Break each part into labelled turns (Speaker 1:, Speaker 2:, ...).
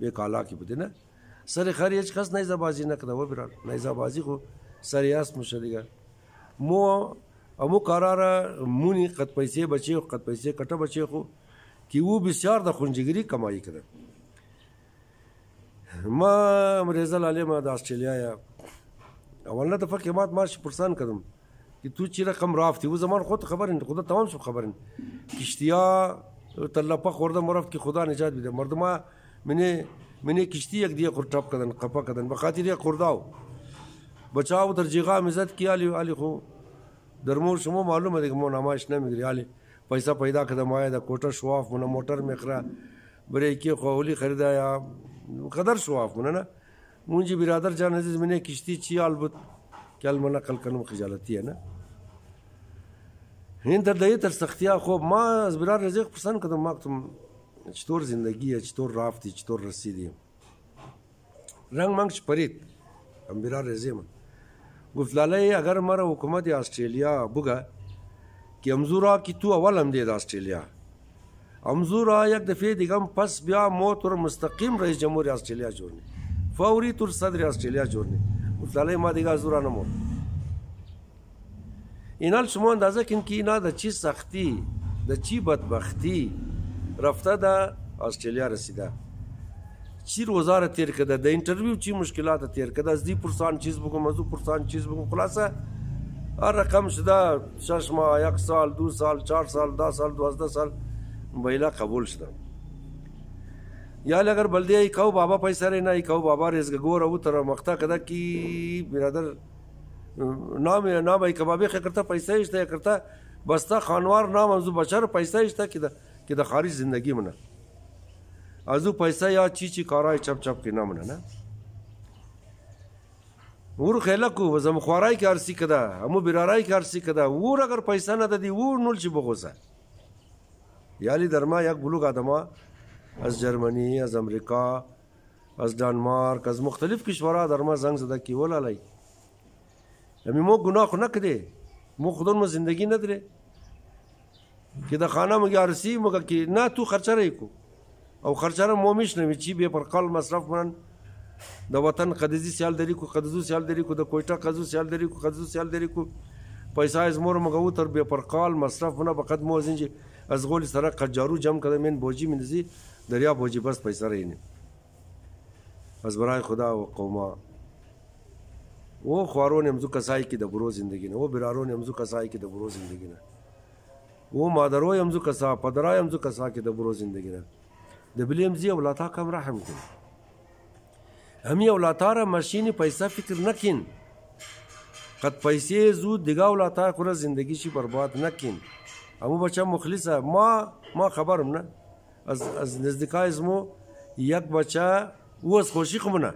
Speaker 1: به کالا کی بده نه سر خری هیچ کس نیزه بازی نکده و برار نیزه بازی خو سریاس مشدیگه مو امو قرار مونی قد پیسې بچي قد پیسې کټه بچي خو کی او بسیار د خونجګری کمایي کړه ما مرزل علي ما د استرالیا یا اولنه د فکر ماش پرسان کړم کی تو چې رقم رافتی و زمان خود خبرین خدا تمام شو خبرین کشتیا تلپا خورده مرفت کی خدا نجات بده مردما منه کشتی یک دیگه خورتاب کردن قپا کردن بخاطر یک خورداو بچاو در جیغام عزت کی علی خو در مور شما معلومه دیگه مو نمایش نمیگیری علی پیسہ پیدا کردم آیا دا کوٹر شواف منا موٹر میخرا بریکی خولی خریدا یا قدر شواف منا نا مونجی برادر جان عزیز منه کشتی چی البت کل منا کل کنم خجالتی ہے نا این در دایی تر سختیا خوب ما از برار رزق پسند کردم ما کتم چطور زندگیه چطور رافتی چطور رسیدی رنگ منگش پرید هم برار رزق من گفت لاله اگر مرا حکومت استرالیا بگه که امزورا کی تو اول هم دید استرالیا امزورا یک دفعه دیگم پس بیا موت و مستقیم رئیس جمهور استرالیا جورنی فوری طور صدر استرالیا جورنی گفت لاله ما دیگه ازورا نمو اینال شما اندازه کن که اینا دا چی سختی دا چی بدبختی رفته دا استرالیا رسیده چی روزاره تیر کده دا انترویو چی مشکلات تیر کده از دی پرسان چیز بگم از دو پرسان چیز بگم خلاصه هر رقم شده 6 ماه 1 سال 2 سال 4 سال 10 سال 12 سال بایلا قبول شده یا اگر بلدی ای کو بابا پیسه رینا ای کو بابا رزگور او تر مقتا کده کی برادر نام ای کبابی کرتا پیسه اشته کرتا بستا خانوار نام ازو بچر پیسه اشته که د خارج زندگی منه ازو پیسه یا چی کارای چپ چپ کی نام نه ور خیله کو زم خوارای کارسی کده همو برارای کارسی کده ور اگر پیسه نه دادی ور نول چی بغوسه یالی درما یک بلوغ آدما از جرمنی از امریکا از دانمارک از مختلف کشورها درما زنگ زده کی ولالای امی مو گناه خو نکده مو خودون مو زندگی نداره که دا خانه مگه عرسی مگه که نه تو خرچه رای کو او خرچه را مو میشنوی چی بیا پر قال مصرف منن دا وطن قدزی سیال داری کو قدزو سیال داری کو دا کویتا قدزو سیال داری کو قدزو سیال داری کو پیسه از مور مگه او تر بیا پر قال مصرف منه بقد مو زنجی از غول سره قجارو جمع کده من بوجی مندزی دریا بوجی بس پیسه رینه از برای خدا و قوما و خوارون امزو کسایی که د برو زندگی نه و برارون امزو کسایی که د برو زندگی نه و مادرو امزو کسا پدرای امزو کسا که د برو زندگی نه د بلیم زی اولاتا کم رحم کن همی اولاتا را ماشینی پیسه فکر نکن قد پیسه زود دیگه اولاتا خورا زندگی شی برباد نکن امو بچه مخلصه ما خبرم نه از نزدیکای زمو یک بچه او از خوشی خمونه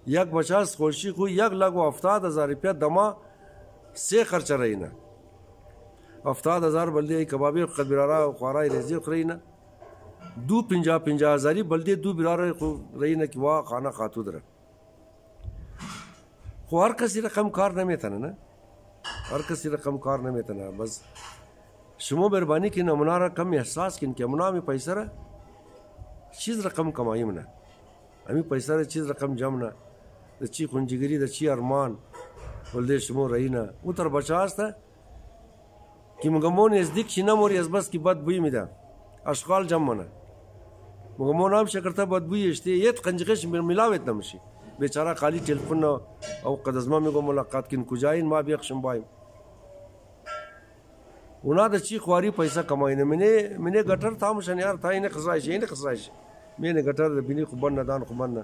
Speaker 1: یک بچه از خوشی خو 1,70,000 روپیه دما 3 خرچه رینه 70,000 بلدی کبابی قد برارا خوارای رزق رینه 2,50,000 بلدی 2 برارا خو رینه کی وا خانه خاتو دره خو هر کسی رقم کار نمیتنه نه هر کسی رقم کار نمیتنه بس شما مهربانی کن امنا را کم احساس کن که امنا می پیسه را چیز رقم کماییم نه امی پیسه را چیز رقم جمع نه د چی خونجګری د چی ارمان ولدې شمو رینه او تر بچاسته کی مګمون نزدیک شینه مور از بس کی بد بوی میده اشغال جمع نه مګمون هم شکرته بد بوی اشته یت قنجقش ملاوت نمشي بیچاره خالی تلفن او قدزما میگو ملاقات کین کجاین ما بیخشم بایم اونا د چی خواري پیسہ کماینه منه گټر تام شنیار تای نه خسرایش مینه گټر د بینی خو بن دان خو بن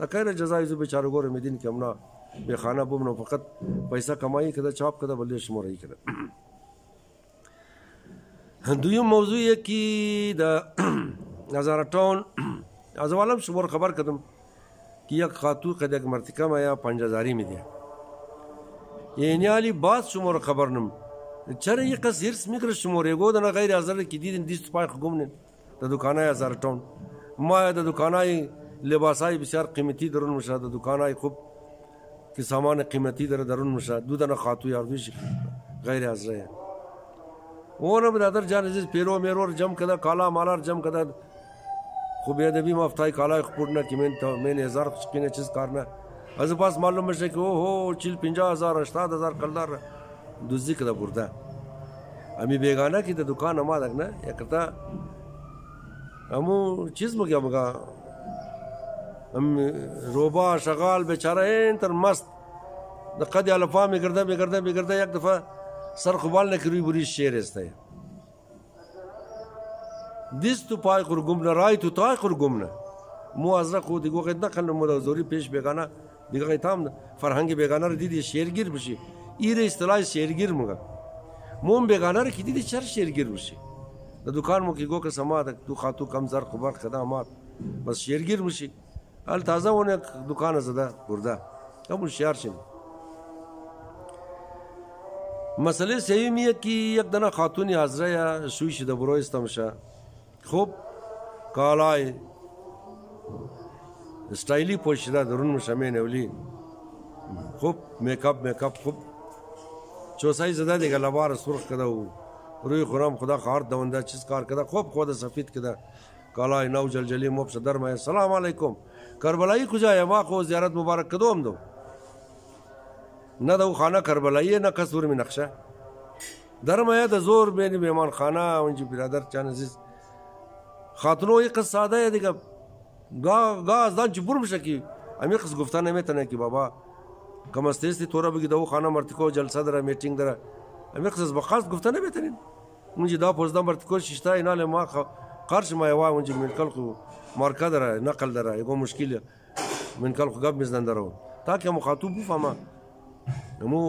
Speaker 1: تکایره جزای زو بیچاره ګوره مدین کې امنا به خانه بوم فقط پیسہ کمایي کده چاپ کده بلې شموري کده دویم موضوع یکی د نظر ټون از عالم شمور خبر کدم که یک خاتو قد یک مرتکه ما یا 50,000 میده یعنی علی باز شما رو خبر نم چرا یک کس هرس میکره شما رو گو دنا غیر حاضر که دیدین دیست پای گمنن در دکانای 1000 تون ما در دکانای لباسای بسیار قیمتی درون میشه در دکانای خوب که سامان قیمتی درون میشه دو دنا خاتو یاردوش غیر حاضر اونم برادر جان عزیز پیرو میرور جمع کدا کالا مالار جمع کدا خوب ادبی مفتای کالا خپورنا که من 1000 چکینه چیز کارنا از پاس معلوم میشه که اوه 40-50,000 80,000 کلدار دوزی کدا برده امی بیگانه کی د دکان ما دغنه یکتا امو چیز مگا ام روبا شغال بیچاره انتر مست د قد الفا میگرده یک دفعه سر خوبال نکروی بری شیر استه دیست تو پای خورگمنه رای تو تای خورگمنه مو ازرق خود دیگو قید نقل مدازوری پیش بیگانه دیگه قیتام فرهنگ بیگانه رو دیدی شیرگیر بشی ایره اصطلاح شیرگیر مگا موم بیگانه رو که دیدی چر شیرگیر بشی د دکان مو که گو که سما تو خاتو کم زر خبر خدامات بس شیرگیر بشی ال تازه ونه دکان زده برده کم شیار شین مسئله سومیه که یک دنا خاتونی حاضره یا شویش د برو استمشه خوب کالای استایلی پوشیده درون مشمه نولی خوب میکاپ خوب چوسای زده دیگه لبار سرخ کده و روی خورم خدا خارد دونده چیز کار کده خوب خود سفید کده کالای نو جلجلی مبش درمه سلام علیکم کربلایی کجای ما خو زیارت مبارک کدوم دو نه دو خانه کربلایی نه کسور می نقشه درمه د زور بین میمان خانه اونجی برادر چان عزیز خاتونو یک ساده دیگه گا از دان چی برم شکی امی قص گفتن نمیتونه که بابا کم استیستی تورا بگی دو خانه مرتکو جلسه داره میټینګ داره امی قص بخاص گفتن نمیتونین اونجی دا پوزدان مرتکو ششتا ایناله ما قرش ما یوا اونجی منکل خو مارکا داره نقل داره یگو مشکل منکل خو گب مزدن داره تاکه مخاطب بفهمه مو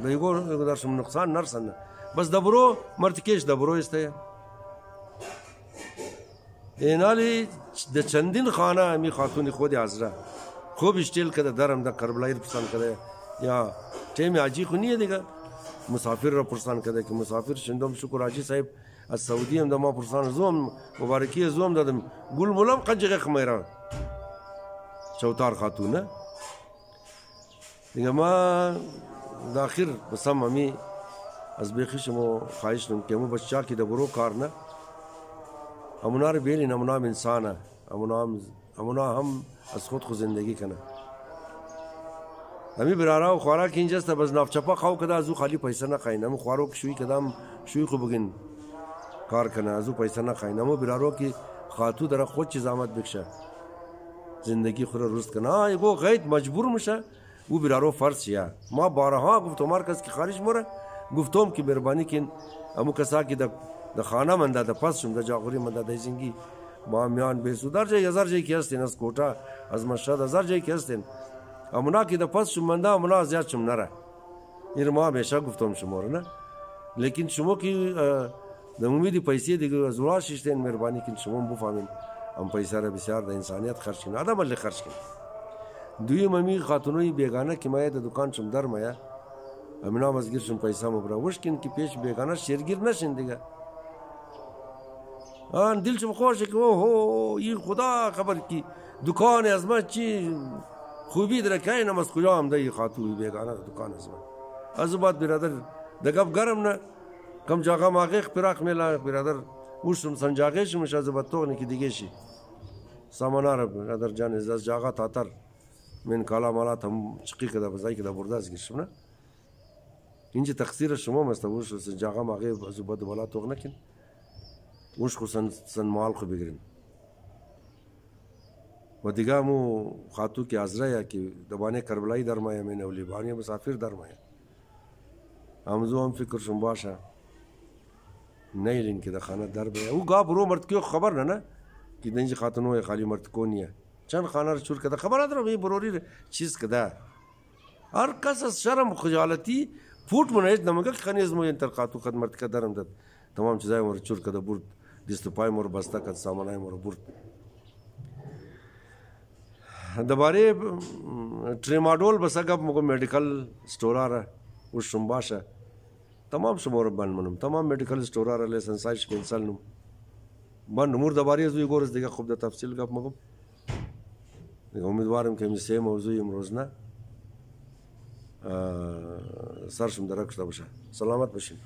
Speaker 1: دا یگو درشم نقصان نرسن بس دبرو مرتکیش دبرو استه اینالی د چندین خانه امی خاتون خود حاضره خوب اشتیل کده درم دا کربلایی پسند کده یا تیم عجی خونیه دیگه مسافر را پرسان کده که مسافر شندم شکر عجی صاحب از سعودی هم دا ما پرسان زوم مبارکی زوم دادم گل مولم قنجغه خمیره چوتار خاتونه دیگه ما داخل بسم امی از بیخی شما خواهش نم که مو بچه که دا برو کار نه امونا رو بیلین امونا هم انسانه امونا هم از خود زندگی کنه امی برارا و خوارا که اینجاست بس نافچپا خواو کده ازو خالی پیسه نخواین امو خوارو که شوی کدام شوی خو بگین کار کنه ازو پیسه نخواین امو برارو که خاتو در خود چی زحمت بکشه زندگی خود رو رست کنه ایگو غیت مجبور میشه او برارو فرض شیا ما بارها گفتم مرکز که خارج موره گفتم که مهربانی کن امو کسا که د خانه من د پس شم د جاغوری من د زنگی با میان به سودار جای 1000 جای کی هستین از کوټه از مشهد 1000 جای کی هستین امنا کی د پس شم من د امنا زیات شم نره ایر ما همیشه گفتم شما نه لیکن شما کی د امیدی پیسې د زورا ششتین مهربانی کین شما بفهمین ام پیسې را بسیار د انسانیت خرج کین ادم له خرج کین دوی ممی خاتونوی بیگانه کی ما د دکان شم در ما امنا مزګر شم پیسې مبره وشکین کی پیش بیگانه شیرگیر نشین دیگه آن دل شم خوشه که اوه این خدا خبر کی دکان از من چی خوبی در که اینم از کجا هم ده خاتوی بیگانه دکان از من از بعد برادر دگب گرم نه کم جاگا ماغیق پراق میلا برادر اوشم سنجاغی شمش از بعد توغنی که دیگه شی سامانار برادر جان از جاگا تاتر من کالا مالات هم چقی کده بزایی کده برده از گرشم نه اینجا تقصیر شما مستوش سنجاغا ماغیق از بعد بالا توغ نکن وش خو سن مال خو بگیرین و دیگه مو خاتو که حضره یا که دبانه کربلایی در مایه من اولی بانی مسافر در مایه همزو هم فکر شم باشه نیلین که دخانه در بیا او گا برو مرتکیو خبر نه که دنج خاتونو خالی مرتکو نیه چند خانه رو چور کده خبر ندارم این بروری چیز کده هر کس از شرم خجالتی فوت منهج نمگه که خنیز مو انتر خاتو خد مرتکه درم داد تمام چیزای مور چور کده برد دست پای مور بسته کد سامانای مور برد dabare tramadol basagab mogo medical store ara ushumbasha tamam shumor ban manum tamam medical store ara le sansayish cancel num ban umur dabare zui gores diga khub da tafsil gap mogo امیدوارم که N موضوع امروز نه سرشم درک شده باشه. سلامت باشین.